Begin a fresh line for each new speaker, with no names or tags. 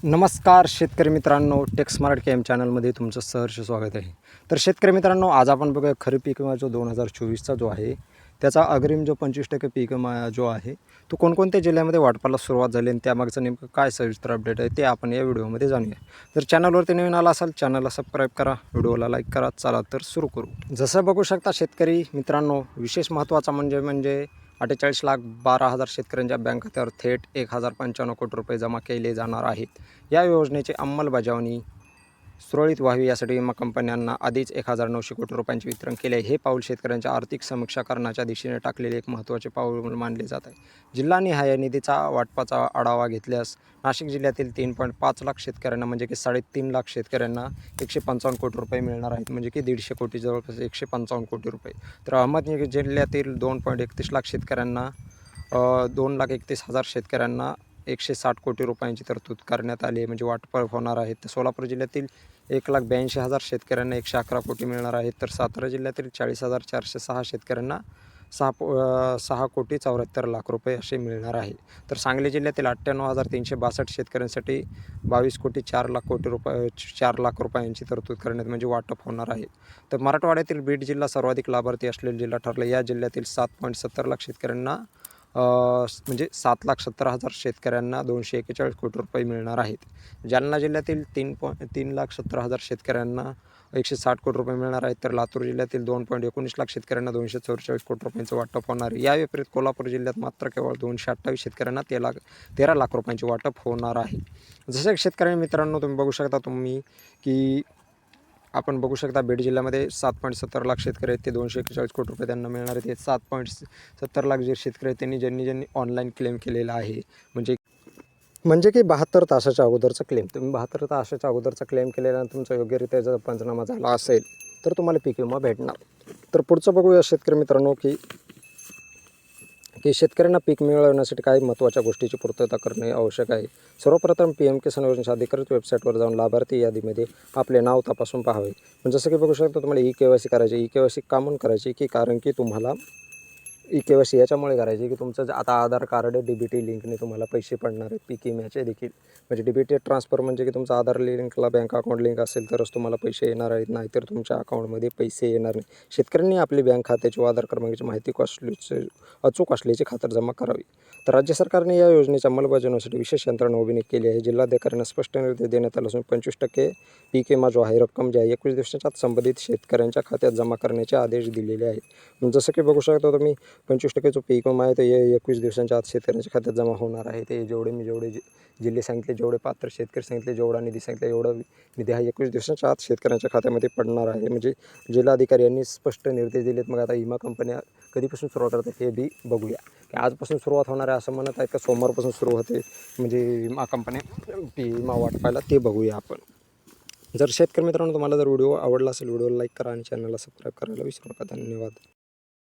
नमस्कार शेतकरी मित्रांनो, टेक स्मार्ट के एम चॅनलमध्ये तुमचं सहर्ष स्वागत आहे. तर शेतकरी मित्रांनो, आज आपण बघूया खरीप पीक विमा जो 2024चा जो आहे त्याचा अग्रिम जो 25% पीक विमा जो आहे तो कोणकोणत्या जिल्ह्यामध्ये वाटपाला सुरुवात झाली आणि त्यामागचं नेमकं काय सविस्तर अपडेट आहे ते आपण या व्हिडिओमध्ये जाणूया. जर चॅनलवरती नवीन आला असाल चॅनलला सबस्क्राईब करा, व्हिडिओला लाईक करा. चला तर सुरू करू. जसं बघू शकता शेतकरी मित्रांनो, विशेष महत्त्वाचा म्हणजे 48,12,000 शेतकऱ्यांच्या बँक खात्यावर थेट 1,095 कोटी रुपये जमा केले जाणार आहेत. या योजनेची अंमलबजावणी सुरळीत व्हावी यासाठी विमा कंपन्यांना आधीच 1,900 कोटी रुपयांचे वितरण केले आहे. हे पाऊल शेतकऱ्यांच्या आर्थिक समीक्षा करण्याच्या दिशेने टाकलेले एक महत्त्वाचे पाऊल मानले जात आहे. जिल्हानिहाय निधीचा वाटपाचा आढावा घेतल्यास नाशिक जिल्ह्यातील 3.5 लाख शेतकऱ्यांना म्हणजे की 3.5 लाख शेतकऱ्यांना 155 कोटी रुपये मिळणार आहेत, म्हणजे की 150 कोटी जवळपास 155 कोटी रुपये. तर अहमदनगर जिल्ह्यातील 2.31 लाख शेतकऱ्यांना 2,31,000 शेतकऱ्यांना 160 कोटी रुपयांची तरतूद करण्यात आली आहे, म्हणजे वाटप होणार आहे. तर सोलापूर जिल्ह्यातील 1,82,000 शेतकऱ्यांना 111 कोटी मिळणार आहेत. तर सातारा जिल्ह्यातील 40,406 शेतकऱ्यांना 6 कोटी 74 लाख रुपये असे मिळणार आहे. तर सांगली जिल्ह्यातील 98,362 शेतकऱ्यांसाठी 22 कोटी 4 लाख रुपयांची तरतूद करण्यात म्हणजे वाटप होणार आहे. तर मराठवाड्यातील बीड जिल्हा सर्वाधिक लाभार्थी असलेला जिल्हा ठरला. या जिल्ह्यातील 7.70 लाख शेतकऱ्यांना म्हणजे 7,70,000 शेतकऱ्यांना 241 कोटी रुपये मिळणार आहेत. जालना जिल्ह्यातील 3,70,000 शेतकऱ्यांना 160 कोटी रुपये मिळणार आहेत. तर लातूर जिल्ह्यातील 2.19 लाख शेतकऱ्यांना 244 कोटी रुपयांचं वाटप होणार आहे. या विपरीत कोल्हापूर जिल्ह्यात मात्र केवळ 228 शेतकऱ्यांना 13 लाख रुपयांचे वाटप होणार आहे. जसे शेतकरी मित्रांनो, तुम्ही बघू शकता की आपण बघू शकता बीड जिल्ह्यामध्ये 7.70 लाख शेतकरी आहेत, ते 241 कोटी रुपये त्यांना मिळणार आहेत. 7.70 लाख जे शेतकरी आहेत ज्यांनी ऑनलाईन क्लेम केलेला आहे, म्हणजे की 72 तासाच्या अगोदरचा क्लेम. तुम्ही 72 तासाच्या अगोदरचा क्लेम केलेल्यानंतर तुमचा योग्यरित्या जर पंचनामा झाला असेल तर तुम्हाला पीक विमा भेटणार. तर पुढचं बघूया शेतकरी मित्रांनो की शेतकऱ्यांना पीक मिळवण्यासाठी काही महत्त्वाच्या गोष्टीची पूर्तता करणे आवश्यक आहे. सर्वप्रथम PM किसान योजनेच्या अधिकृत वेबसाईटवर जाऊन लाभार्थी यादीमध्ये आपले नाव तपासून पाहावे. जसं की बघू शकता तुम्हाला EKYC करायचे. EKYC का म्हणून करायची की कारण की तुम्हाला EKYC याच्यामुळे करायचे की तुमचं आता आधार कार्ड DBT लिंकने तुम्हाला पैसे पडणार आहेत पीक विम्याचे देखील. म्हणजे DBT ट्रान्सफर म्हणजे की तुमचा आधार लिंकला बँक अकाउंट लिंक असेल तरच तुम्हाला पैसे येणार आहेत, नाहीतर तुमच्या अकाउंटमध्ये पैसे येणार नाही. शेतकऱ्यांनी आपली बँक खात्याची व आधार क्रमांकाची माहिती अचूक असल्याची खातर जमा करावी. तर राज्य सरकारने या योजनेच्या अंमलबजावणीसाठी विशेष यंत्रणा उभी केली आहे. जिल्हाधिकाऱ्यांना स्पष्ट निर्देश देण्यात आला असून 25% पीक विमा जो आहे रक्कम जी आहे 21 दिवसाच्या आत संबंधित शेतकऱ्यांच्या खात्यात जमा करण्याचे आदेश दिलेले आहेत. जसं की बघू शकता तुम्ही 25% जो पीक विमा आहे ते 21 दिवसांच्या आत शेतकऱ्यांच्या खात्यात जमा होणार आहे. ते जेवढे जिल्हे सांगितले, जेवढे पात्र शेतकरी सांगितले, जेवढा निधी सांगितला एवढा निधी हा 21 दिवसांच्या आत शेतकऱ्यांच्या खात्यामध्ये पडणार आहे. म्हणजे जिल्हाधिकारी यांनी स्पष्ट निर्देश दिलेत. मग आता विमा कंपन्या कधीपासून सुरुवात करतात हे बी बघूया. की आजपासून सुरुवात होणार आहे असं म्हणत आहेत का सोमवारपासून सुरू होते म्हणजे विमा कंपन्या विमा वाटपायला, ते बघूया आपण. जर शेतकरी मित्रांनो तुम्हाला जर व्हिडिओ आवडला असेल व्हिडिओला लाईक करा आणि चॅनलला सबस्क्राईब करायला विसरू नका. धन्यवाद.